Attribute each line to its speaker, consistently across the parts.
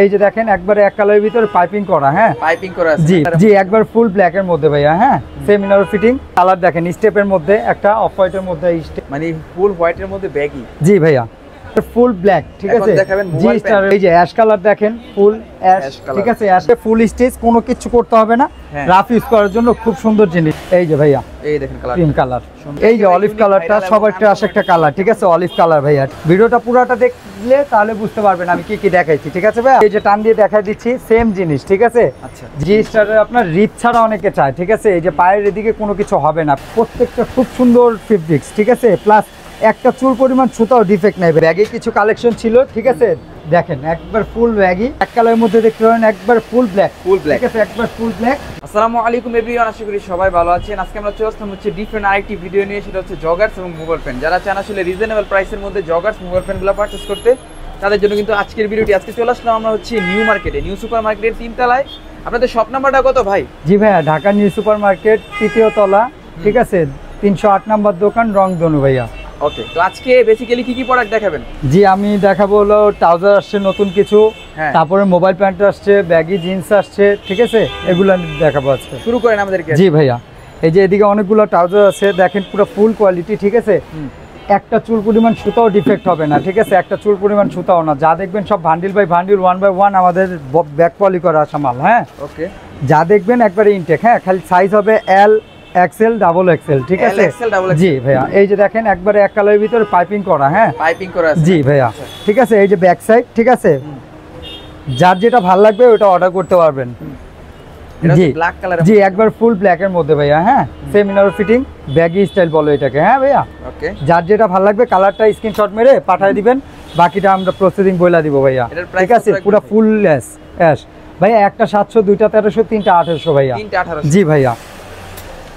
Speaker 1: এই যে দেখেন একবারে এক কালারের ভিতরে পাইপিং করা, হ্যাঁ
Speaker 2: পাইপিং করা আছে।
Speaker 1: জি জি, একবার ফুল ব্ল্যাক এর মধ্যে ভাইয়া, হ্যাঁ সেম ইনার ফিটিং। কালার দেখেন স্টেপের মধ্যে একটা অফ হোয়াইটের মধ্যে স্টেপ,
Speaker 2: মানে ফুল হোয়াইটের মধ্যে ব্যাগি।
Speaker 1: জি ভাইয়া ফুল ব্ল্যাক, ঠিক আছে। জি স্টার এই যে অ্যাশ কালার দেখেন, ফুল অ্যাশ, ঠিক আছে। অ্যাশে ফুল স্টেজ, কোনো কিছু করতে হবে না, রাফ ইউজ করার জন্য খুব সুন্দর জিনিস। এই যে ভাইয়া
Speaker 2: এই দেখেন কালার,
Speaker 1: ক্রিম কালার, এই যে অলিভ কালারটা সবারটা আসে একটা কালার, ঠিক আছে অলিভ কালার ভাইয়া। ভিডিওটা পুরোটা দেখলে তাহলে বুঝতে পারবেন আমি কি কি দেখাইছি, ঠিক আছে ভাইয়া। এই যে টান দিয়ে দেখাই দিচ্ছি সেম জিনিস, ঠিক আছে।
Speaker 2: আচ্ছা,
Speaker 1: জি স্টারের আপনার রিপ ছাড়া অনেকে চায়, ঠিক আছে। এই যে পায়ের এদিকে কোনো কিছু হবে না, প্রত্যেকটা খুব সুন্দর ফেব্রিক্স, ঠিক আছে। প্লাস একটা চুল পরিমাণ সুতাও ডিফেক্ট নাই। ব্যাগে কিছু কালেকশন ছিল, ঠিক আছে দেখেন একবার ফুল ব্যাগি, এক কালারের মধ্যে দেখতে পারেন একবার ফুল ব্ল্যাক, ঠিক আছে একবার ফুল ব্ল্যাক।
Speaker 2: আসসালামু আলাইকুম এভরিওয়ান, আশা করি সবাই ভালো আছেন। আজকে আমরা চলে আসলাম হচ্ছে ডিফারেন্ট আরেকটি ভিডিও নিয়ে, সেটা হচ্ছে জগার্স এবং মোবাইল ফ্যান। যারা চান আসলে রিজনেবল প্রাইসের মধ্যে জগার্স মোবাইল ফ্যানগুলো পারচেস করতে, তাদের জন্য কিন্তু আজকের ভিডিওটি। আজকে চলে আসলাম আমরা হচ্ছে নিউ মার্কেটে, নিউ সুপার মার্কেটের 3 তলায়। আপনাদের শপ নাম্বারটা কত ভাই?
Speaker 1: জি ভাইয়া, ঢাকা নিউ সুপার মার্কেট 3য় তলা, ঠিক আছে 308 নম্বর দোকান, রংধনু ভাইয়া।
Speaker 2: ওকে, তো আজকে বেসিক্যালি কি কি প্রোডাক্ট দেখাবেন?
Speaker 1: জি আমি দেখাবো হলো ট্রাউজার আসছে নতুন কিছু, তারপরে মোবাইল প্যান্ট আসছে, ব্যাগি জিন্স আসছে, ঠিক আছে এগুলো দেখাবো আজকে।
Speaker 2: শুরু করেন আমাদেরকে।
Speaker 1: জি ভাইয়া, এই যে এদিকে অনেকগুলো ট্রাউজার আছে দেখেন, পুরো ফুল কোয়ালিটি, ঠিক আছে। একটা চুল পরিমাণ সুতাও ডিফেক্ট হবে না, ঠিক আছে একটা চুল পরিমাণ সুতাও না। যা দেখবেন সব ভান্ডিল বাই ভান্ডিল, 1 বাই 1 আমাদের ব্যাক পলি করা আসা মাল, হ্যাঁ
Speaker 2: ওকে।
Speaker 1: যা দেখবেন একবারে ইনটেক, হ্যাঁ খালি সাইজ হবে এল এক্সেল ডাবল এক্সেল, ঠিক আছে। জি ভাইয়া, এই যে দেখেন একবারে এক কালারের ভিতরে পাইপিং করা, হ্যাঁ
Speaker 2: পাইপিং করা আছে।
Speaker 1: জি ভাইয়া, ঠিক আছে। এই যে ব্যাক সাইড, ঠিক আছে, যার যেটা ভালো লাগবে ওটা অর্ডার করতে পারবেন। জি
Speaker 2: ব্ল্যাক কালার,
Speaker 1: জি একবার ফুল ব্ল্যাক এর মধ্যে ভাইয়া, হ্যাঁ same inner fitting, baggy style বলো এটাকে, হ্যাঁ ভাইয়া
Speaker 2: ওকে।
Speaker 1: যার যেটা ভালো লাগবে কালারটা স্ক্রিনশট মেরে পাঠিয়ে দিবেন, বাকিটা আমরা প্রসেসিং বইলা দিব ভাইয়া, ঠিক আছে। পুরো ফুল অ্যাশ ভাইয়া, একটা 700, দুইটা 1300, তিনটা 1800 ভাইয়া। জি ভাইয়া,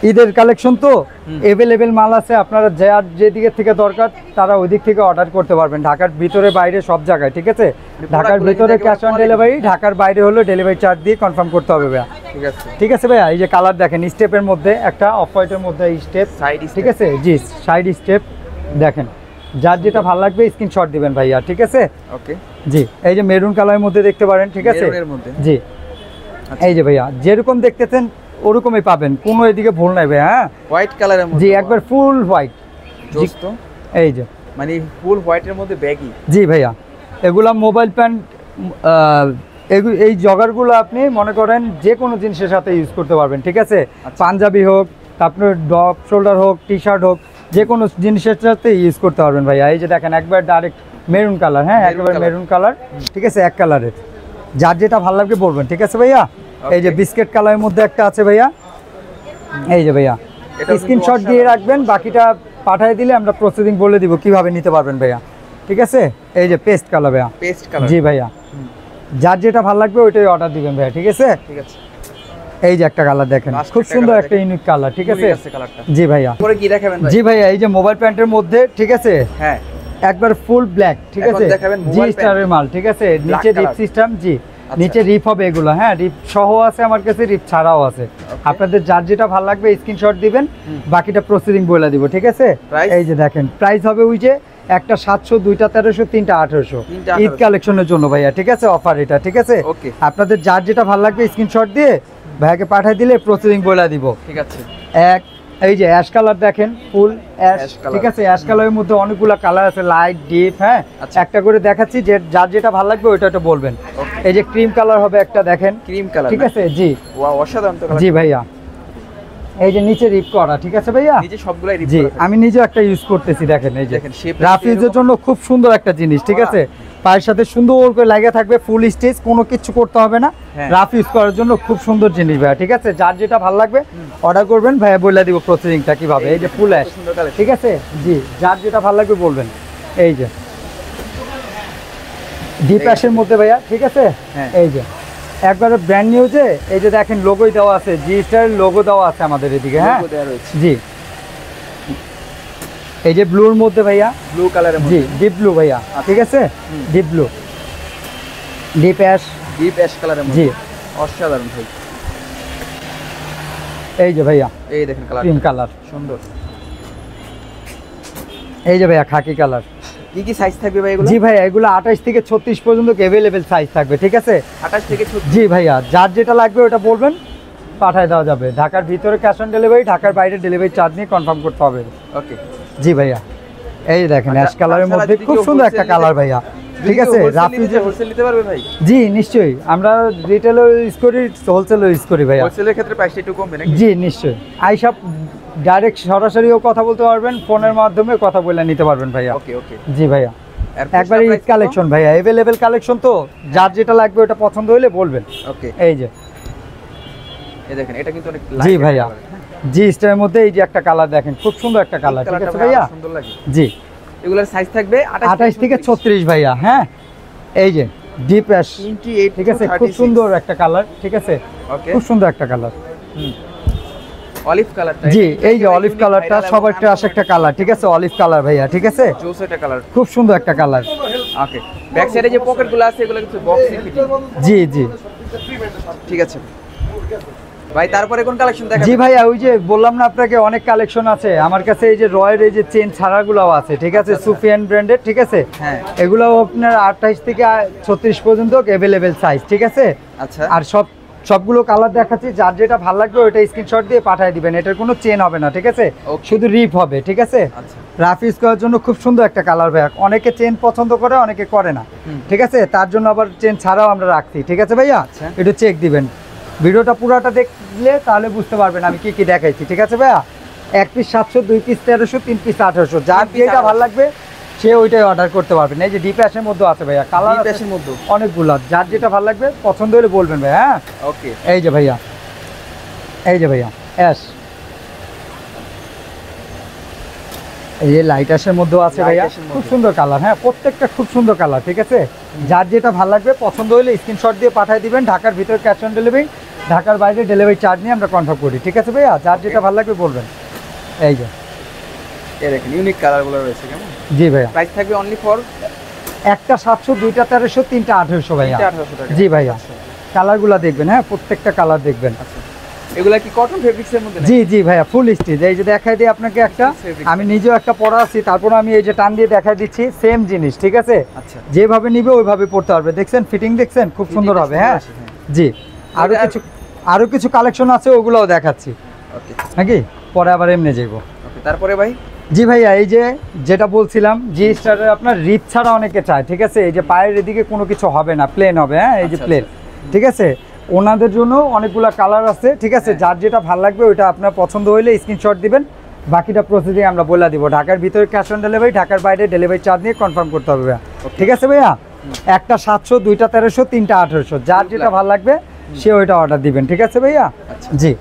Speaker 1: ঈদের কালেকশন তো এভেলেবেল মাল আছে, আপনারা যার যেদিকে থেকে দরকার তারা ওই দিক থেকে অর্ডার করতে পারবেন। ঢাকার ভিতরে বাইরে সব জায়গায়, ঠিক আছে। ঢাকার ভিতরে ক্যাশ অন ডেলিভারি, ঢাকার বাইরে হলো ডেলিভারি চার্জ দিয়ে কনফার্ম করতে হবে ভাইয়া, ঠিক আছে। ঠিক আছে ভাইয়া, এই যে কালার দেখেন স্টেপের মধ্যে একটা অফ হোয়াইটের মধ্যে স্টেপ, ঠিক আছে জি সাইড স্টেপ দেখেন, যার যেটা ভালো লাগবে স্ক্রিনশট দিবেন ভাইয়া, ঠিক আছে ওকে। জি এই যে মেরুন কালারের মধ্যে দেখতে পারেন, ঠিক আছে জি। এই যে ভাইয়া যেরকম দেখতেছেন ওরকমই পাবেন, কোনো এদিকে ভুল নাই ভাই, হ্যাঁ
Speaker 2: হোয়াইট কালারের মধ্যে,
Speaker 1: জি একবার ফুল হোয়াইট,
Speaker 2: দোস্ত
Speaker 1: এই যে
Speaker 2: মানে ফুল হোয়াইটের মধ্যে ব্যাগি।
Speaker 1: জি ভাইয়া, এগুলা মোবাইল প্যান্ট, এই জগারগুলো আপনি মনে করেন যে কোনো জিনিসের সাথে ইউজ করতে পারবেন, ঠিক আছে। পাঞ্জাবি হোক, তারপরে ডপ শোল্ডার হোক, টি শার্ট হোক, যে কোনো জিনিসের সাথে ইউজ করতে পারবেন ভাইয়া। এই যে দেখেন একবার ডাইরেক্ট মেরুন কালার, হ্যাঁ একবার মেরুন কালার, ঠিক আছে এক কালারের, যার যেটা ভালো লাগবে বলবেন, ঠিক আছে ভাইয়া। এই যে বিস্কিট কালারের মধ্যে একটা আছে ভাইয়া, এই যে ভাইয়া স্ক্রিনশট দিয়ে রাখবেন, বাকিটা পাঠিয়ে দিলে আমরা প্রসেসিং বলে দিব কিভাবে নিতে পারবেন ভাইয়া, ঠিক আছে। এই যে পেস্ট কালার ভাইয়া,
Speaker 2: পেস্ট কালার,
Speaker 1: জি ভাইয়া যার যেটা ভালো লাগবে ওইটাই অর্ডার দিবেন ভাইয়া, ঠিক আছে ঠিক আছে। এই যে একটা কালার দেখেন, খুব সুন্দর একটা ইউনিক কালার, ঠিক আছে জি ভাইয়া।
Speaker 2: পরে কি দেখাবেন ভাই?
Speaker 1: জি ভাইয়া, এই যে মোবাইল প্যান্টের মধ্যে, ঠিক আছে হ্যাঁ একবার ফুল ব্ল্যাক, ঠিক আছে জি স্টারের মাল, ঠিক আছে। নিচে রিপ সিস্টেম, জি নিচে রিপ হবে এগুলো, হ্যাঁ রিপ সহ আছে আমার কাছে, রিপ ছাড়াও আছে। আপনাদের যার যেটা ভালো লাগবে স্ক্রিনশট দিবেন, বাকিটা প্রসেসিং বলে দিব, ঠিক আছে। এই যে দেখেন প্রাইস হবে ওই যে একটা 700, দুইটা 1300, তিনটা 1800, ঈদ কালেকশনের জন্য ভাইয়া, ঠিক আছে অফার এটা, ঠিক আছে। আপনাদের যার যেটা ভালো লাগবে স্ক্রিনশট দিয়ে ভাইয়াকে পাঠিয়ে দিলে প্রসেসিং বলে দিব, ঠিক আছে। এক এই যে অ্যাশ কালার দেখেন, ফুল অ্যাশ, ঠিক আছে। অ্যাশ কালারের মধ্যে অনেকগুলো কালার আছে, লাইট ডিপ, হ্যাঁ একটা করে দেখাচ্ছি, যে যার যেটা ভালো লাগবে ওইটা বলবেন। এই যে ক্রিম কালার হবে একটা দেখেন, ক্রিম কালার, ঠিক আছে জি ওয়াও অসাধারণ তো জি ভাইয়া। এই যে নিচে রিপ করা, ঠিক আছে ভাইয়া, নিচে সবগুলাই রিপ করা, জি আমি নিজে একটা ইউজ করতেছি দেখেন। এই যে রাফ ইউজের জন্য খুব সুন্দর একটা জিনিস, ঠিক আছে। পায়ের সাথে সুন্দর করে লাগিয়ে থাকবে, ফুল স্টিচ, কোনো কিছু করতে হবে না, রাফ ইউজ করার জন্য খুব সুন্দর জিনিস ভাইয়া, ঠিক আছে। যার যেটা ভালো লাগবে অর্ডার করবেন ভাইয়া, বলে দিব প্রসেসিংটা কিভাবে। এই যে ফুল অ্যাশ, ঠিক আছে জি যার যেটা ভালো লাগবে বলবেন। এই যে ডিপ অ্যাশের মধ্যে ভাইয়া, ঠিক আছে এই যে একবারে ব্র্যান্ড নিউ, যে এই যে দেখেন লোগোই দেওয়া আছে, জি স্টারের লোগো দেওয়া আছে আমাদের এদিকে, হ্যাঁ জি। এই যে ব্লুর মধ্যে ভাইয়া, ব্লু কালারের মধ্যে, জি ডিপ ব্লু ভাইয়া, ঠিক আছে ডিপ ব্লু, ডিপ অ্যাশ কালারের মধ্যে, জি অসাধারণ ভাই। এই যে ভাইয়া এই দেখেন কালার, ক্রিম কালার সুন্দর। এই যে ভাইয়া খাকি কালার,
Speaker 2: কি কি সাইজ থাকবে ভাই এগুলো?
Speaker 1: জি ভাইয়া এগুলো 28 থেকে 36 পর্যন্ত अवेलेबल সাইজ থাকবে, ঠিক আছে?
Speaker 2: 28 থেকে 36।
Speaker 1: জি ভাইয়া, যার যেটা লাগবে ওটা বলবেন, পাঠিয়ে দেওয়া যাবে। ঢাকার ভিতরে ক্যাশ অন ডেলিভারি, ঢাকার বাইরে ডেলিভারি চার্জ নিয়ে কনফার্ম করতে হবে।
Speaker 2: ওকে।
Speaker 1: জি ভাইয়া, এই দেখেন অ্যাশ কালারের মধ্যে খুব সুন্দর একটা কালার ভাইয়া, ঠিক আছে?
Speaker 2: রাফিউজে হোলসেল নিতে পারবে ভাই?
Speaker 1: জি নিশ্চয়ই, আমরা রিটেলও ইউজ করি, হোলসেলও ইউজ করি ভাইয়া।
Speaker 2: হোলসেলের ক্ষেত্রে প্রাইসটা একটু কমবে নাকি?
Speaker 1: জি নিশ্চয়ই, আইসা ডাইরেক্ট সরাসরিও কথা বলতে পারবেন, ফোনের মাধ্যমে কথা বলে নিতে পারবেন ভাইয়া।
Speaker 2: ওকে ওকে।
Speaker 1: জি ভাইয়া, একবারে ঈদ কালেকশন ভাইয়া, अवेलेबल কালেকশন, তো যার যেটা লাগবে ওটা পছন্দ হলে বলবেন।
Speaker 2: ওকে।
Speaker 1: এই যে
Speaker 2: এই দেখেন, এটা কিন্তু অনেক
Speaker 1: জি ভাইয়া, জি স্টারের মধ্যে এই যে একটা কালার দেখেন, খুব সুন্দর একটা কালার, ঠিক আছে ভাইয়া?
Speaker 2: সুন্দর লাগে।
Speaker 1: জি,
Speaker 2: এগুলোর সাইজ থাকবে
Speaker 1: 28 থেকে 36 ভাইয়া। হ্যাঁ, এই যে ডিপ অ্যাশ,
Speaker 2: 28,
Speaker 1: ঠিক আছে? খুব সুন্দর একটা কালার, ঠিক আছে?
Speaker 2: ওকে।
Speaker 1: খুব সুন্দর একটা কালার।
Speaker 2: অলিভ কালারটা,
Speaker 1: জি এই যে অলিভ কালারটা সবার ক্রাশ একটা কালার, ঠিক আছে? অলিভ কালার ভাইয়া, ঠিক আছে?
Speaker 2: জোস একটা কালার,
Speaker 1: খুব সুন্দর একটা কালার।
Speaker 2: ওকে। ব্যাক সাইডে যে পকেটগুলো আছে এগুলো কিন্তু বক্সি ফিটিং।
Speaker 1: জি জি,
Speaker 2: ঠিক আছে ভাই, তারপরে কোন কালেকশন দেখাবেন?
Speaker 1: জি ভাইয়া, ওই যে বললাম না আপনাকে অনেক কালেকশন আছে আমার কাছে। এই যে রয়ের এই যে চেন ছাড়াগুলোও আছে, ঠিক আছে? সুফিয়ান ব্র্যান্ডের, ঠিক আছে?
Speaker 2: হ্যাঁ,
Speaker 1: এগুলোও আপনার 28 থেকে 36 পর্যন্ত अवेलेबल সাইজ, ঠিক আছে?
Speaker 2: আচ্ছা।
Speaker 1: আর সবগুলো কালার দেখাচ্ছি, যার যেটা ভালো লাগবে ওটা স্ক্রিনশট দিয়ে পাঠিয়ে দিবেন। এটার কোনো চেন হবে না, ঠিক আছে? শুধু রিপ হবে, ঠিক আছে?
Speaker 2: আচ্ছা।
Speaker 1: রাফ ইউজ করার জন্য খুব সুন্দর একটা কালার ভাইয়া। অনেকে চেন পছন্দ করে, অনেকে করে না, ঠিক আছে? তার জন্য আবার চেন ছাড়াও আমরা রাখছি, ঠিক আছে ভাইয়া? একটু চেক দিবেন, ভিডিওটা পুরোটা দেখলে তাহলে বুঝতে পারবেন আমি কি কি দেখাইছি, ঠিক আছে ভাইয়া? 1 পিস 700, 2 পিস 1300, 3 পিস 1800, যার যেটা ভালো লাগবে সে ওইটাই অর্ডার করতে পারবেন। এই যে ডিপ অ্যাশের মধ্যে আছে ভাইয়া, কালার
Speaker 2: অ্যাশের মধ্যে
Speaker 1: অনেকগুলো, যার যেটা ভালো লাগবে পছন্দ হলে বলবেন ভাই। হ্যাঁ,
Speaker 2: ওকে।
Speaker 1: এই যে ভাইয়া, এই যে ভাইয়া অ্যাশ, এই যে লাইট অ্যাশের মধ্যেও আছে ভাইয়া, খুব সুন্দর কালার। হ্যাঁ, প্রত্যেকটা খুব সুন্দর কালার, ঠিক আছে? যার যেটা ভালো লাগবে পছন্দ হলে স্ক্রিনশট দিয়ে পাঠিয়ে দিবেন। ঢাকার ভিতরে ক্যাশ অন ডেলিভারি, ঢাকার বাইরে ডেলিভারি চার্জ নিয়ে আমরা কনফার্ম করি, ঠিক আছে ভাইয়া? যার যেটা ভালো লাগবে বলবেন। এই যে
Speaker 2: এই দেখেন ইউনিক কালারগুলো রয়েছে, কেমন?
Speaker 1: জি ভাইয়া,
Speaker 2: প্রাইস থাকবে অনলি ফর
Speaker 1: একটা 700, দুইটা 1300, তিনটা 1800 ভাইয়া।
Speaker 2: 1800 টাকা।
Speaker 1: জি ভাইয়া, কালারগুলো দেখবেন, হ্যাঁ প্রত্যেকটা কালার দেখবেন।
Speaker 2: এগুলা কি কটন ফেব্রিক্সের মধ্যে?
Speaker 1: জি জি ভাইয়া, ফুল স্টিচ। এই যে দেখাই দিই আপনাকে একটা, আমি নিজেও একটা পরা আছি, তারপর আমি এই যে টান দিয়ে দেখাই দিচ্ছি, সেম জিনিস, ঠিক আছে?
Speaker 2: আচ্ছা,
Speaker 1: যেভাবে নিবে ওইভাবে পড়তে পারবে। দেখছেন ফিটিং, দেখছেন খুব সুন্দর হবে। হ্যাঁ জি, আরো কিছু কালেকশন আছে, ওগুলোও দেখাচ্ছি।
Speaker 2: ওকে,
Speaker 1: নাকি পরে আবার এমনি যাইবো।
Speaker 2: ওকে, তারপরে ভাই?
Speaker 1: জি ভাইয়া, এই যে যেটা বলছিলাম, জি স্টারের আপনার রিপ ছাড়া অনেকে চায়, ঠিক আছে? এই যে পায়ের এদিকে কোনো কিছু হবে না, প্লেন হবে। হ্যাঁ, এই যে প্লেন, ঠিক আছে? ওনাদের জন্য অনেকগুলা কালার আছে, ঠিক আছে? যার যেটা ভালো লাগবে ওইটা আপনার পছন্দ হইলে স্ক্রিনশট দিবেন, বাকিটা প্রসিডিং আমরা বলে দিব। ঢাকার ভিতরে ক্যাশ অন ডেলিভারি, ঢাকার বাইরে ডেলিভারি চার্জ নিয়ে কনফার্ম করতে হবে ভাইয়া, ঠিক আছে ভাইয়া? একটা 700, দুইটা 1300, তিনটা 1800, যার যেটা ভালো লাগবে সে ওইটা অর্ডার দিবেন, ঠিক আছে ভাইয়া? জি,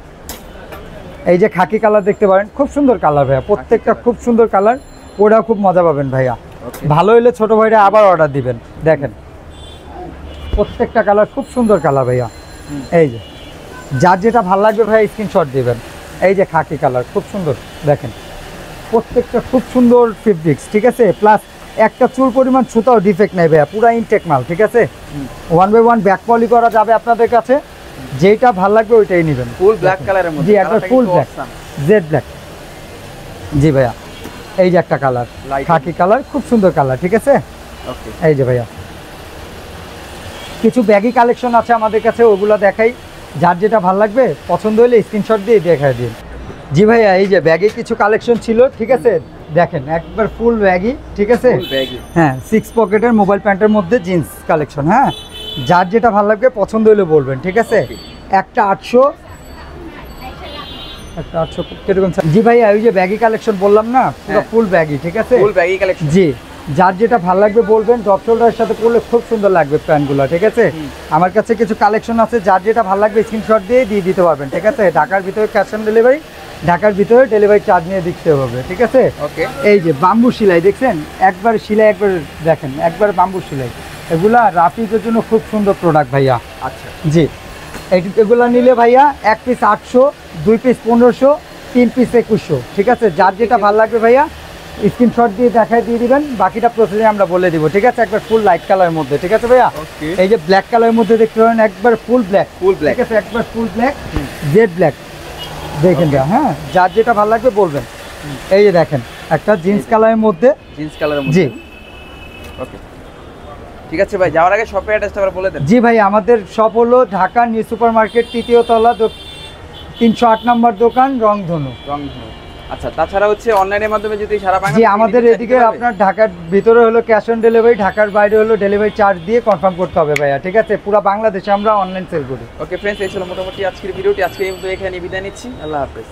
Speaker 1: এই যে খাকি কালার দেখতে পারেন, খুব সুন্দর কালার ভাইয়া, প্রত্যেকটা খুব সুন্দর কালার, ওটাও খুব মজা পাবেন ভাইয়া। ভালো হইলে ছোট ভাইরা আবার অর্ডার দিবেন। দেখেন প্রত্যেকটা কালার খুব সুন্দর কালার ভাইয়া। এই যে যার যেটা ভালো লাগবে ভাই স্ক্রিনশট দিবেন। এই যে খাকি কালার খুব সুন্দর, দেখেন প্রত্যেকটা খুব সুন্দর ফেব্রিক্স, ঠিক আছে? প্লাস একটা চুল পরিমাণ সুতাও ডিফেক্ট নেই ভাইয়া, পুরা ইনটেক মাল, ঠিক আছে? 1 বাই 1 ব্যাক পলি করা যাবে আপনাদের কাছে, যেটা ভালো লাগবে ওইটাই নেবেন।
Speaker 2: ফুল ব্ল্যাক কালারের মধ্যে,
Speaker 1: জি একবার ফুল ব্ল্যাক, জেড ব্ল্যাক। জি ভাইয়া, এই যে একটা কালার খাকি কালার, খুব সুন্দর কালার, ঠিক আছে?
Speaker 2: ওকে,
Speaker 1: এই যে ভাইয়া কিছু ব্যাগি কালেকশন আছে আমাদের কাছে, ওগুলো দেখাই। যার যেটা ভালো লাগবে পছন্দ হলে স্ক্রিনশট দিয়ে দেখাই দিন। জি ভাইয়া, এই যে ব্যাগে কিছু কালেকশন ছিল, ঠিক আছে? দেখেন একবার ফুল ব্যাগি, ঠিক আছে? হ্যাঁ, 6 পকেটের মোবাইল প্যান্টের মধ্যে জিন্স কালেকশন। হ্যাঁ, যার যেটা ভালো লাগবে পছন্দ হলে বলবেন, ঠিক আছে? একটা 800, একটা 800 কিরকম? জি ভাইয়া, ওই যে ব্যাগি কালেকশন বললাম না, পুরো ফুল ব্যাগি, ঠিক আছে?
Speaker 2: ফুল ব্যাগি কালেকশন।
Speaker 1: জি, যার যেটা ভালো লাগবে বলবেন, ড্রপ শোল্ডারের সাথে পরলে খুব সুন্দর লাগবে প্যান্টগুলো, ঠিক আছে? আমার কাছে কিছু কালেকশন আছে, যার যেটা ভালো লাগবে স্ক্রিনশট দিয়ে দিতে পারবেন, ঠিক আছে? ঢাকার ভিতরে ক্যাশ অন ডেলিভারি, ঢাকার ভিতরে ডেলিভারি চার্জ নিয়ে দিতে হবে, ঠিক আছে?
Speaker 2: ওকে,
Speaker 1: এই যে বাম্বু সেলাই দেখছেন, একবার সেলাই, একবার দেখেন, একবার বাম্বু সেলাই, এগুলা রাফিজের জন্য খুব সুন্দর প্রোডাক্ট ভাইয়া।
Speaker 2: আচ্ছা,
Speaker 1: জি, এগুলা নিলে ভাইয়া 1 পিস 800, 2 পিস 1500, 3 পিস 2100, ঠিক আছে? যার যেটা ভালো লাগবে ভাইয়া স্ক্রিনশট দিয়ে দেখাই দিয়ে দিবেন, বাকিটা প্রসেসে আমরা বলে দিব, ঠিক আছে? একবার ফুল লাইট কালারের মধ্যে, ঠিক আছে ভাইয়া? এই যে ব্ল্যাক কালারের মধ্যে দেখতে পারেন, একবার ফুল ব্ল্যাক, ঠিক আছে? একবার ফুল ব্ল্যাক, জেড ব্ল্যাক, দেখেন যা। হ্যাঁ, যার যেটা ভালো লাগবে বলবেন। এই যে দেখেন একটা জিন্স কালারের মধ্যে,
Speaker 2: জিন্স কালারের মধ্যে,
Speaker 1: জি
Speaker 2: ওকে, ঠিক আছে ভাই, যাওয়ার আগে শপের অ্যাড্রেসটা আবার বলে দেন।
Speaker 1: জি ভাই, আমাদের শপ হলো ঢাকা নিউ সুপার মার্কেট 3য় তলা 308 নম্বর দোকান, রংধনু।
Speaker 2: আচ্ছা, তাছাড়া হচ্ছে অনলাইনের মাধ্যমে যদি সারা বাংলাদেশ,
Speaker 1: জি আমাদের এদিকে আপনার ঢাকার ভিতরে হলো ক্যাশ অন ডেলিভারি, ঢাকার বাইরে হলো ডেলিভারি চার্জ দিয়ে কনফার্ম করতে হবে ভাইয়া, ঠিক আছে? পুরো বাংলাদেশে আমরা অনলাইন সেল করি।
Speaker 2: ওকে ফ্রেন্ডস, এই ছিল মোটামুটি আজকের ভিডিওটি। আজকে এই মতো এখানে বিদায় নিচ্ছি। আল্লাহ হাফেজ।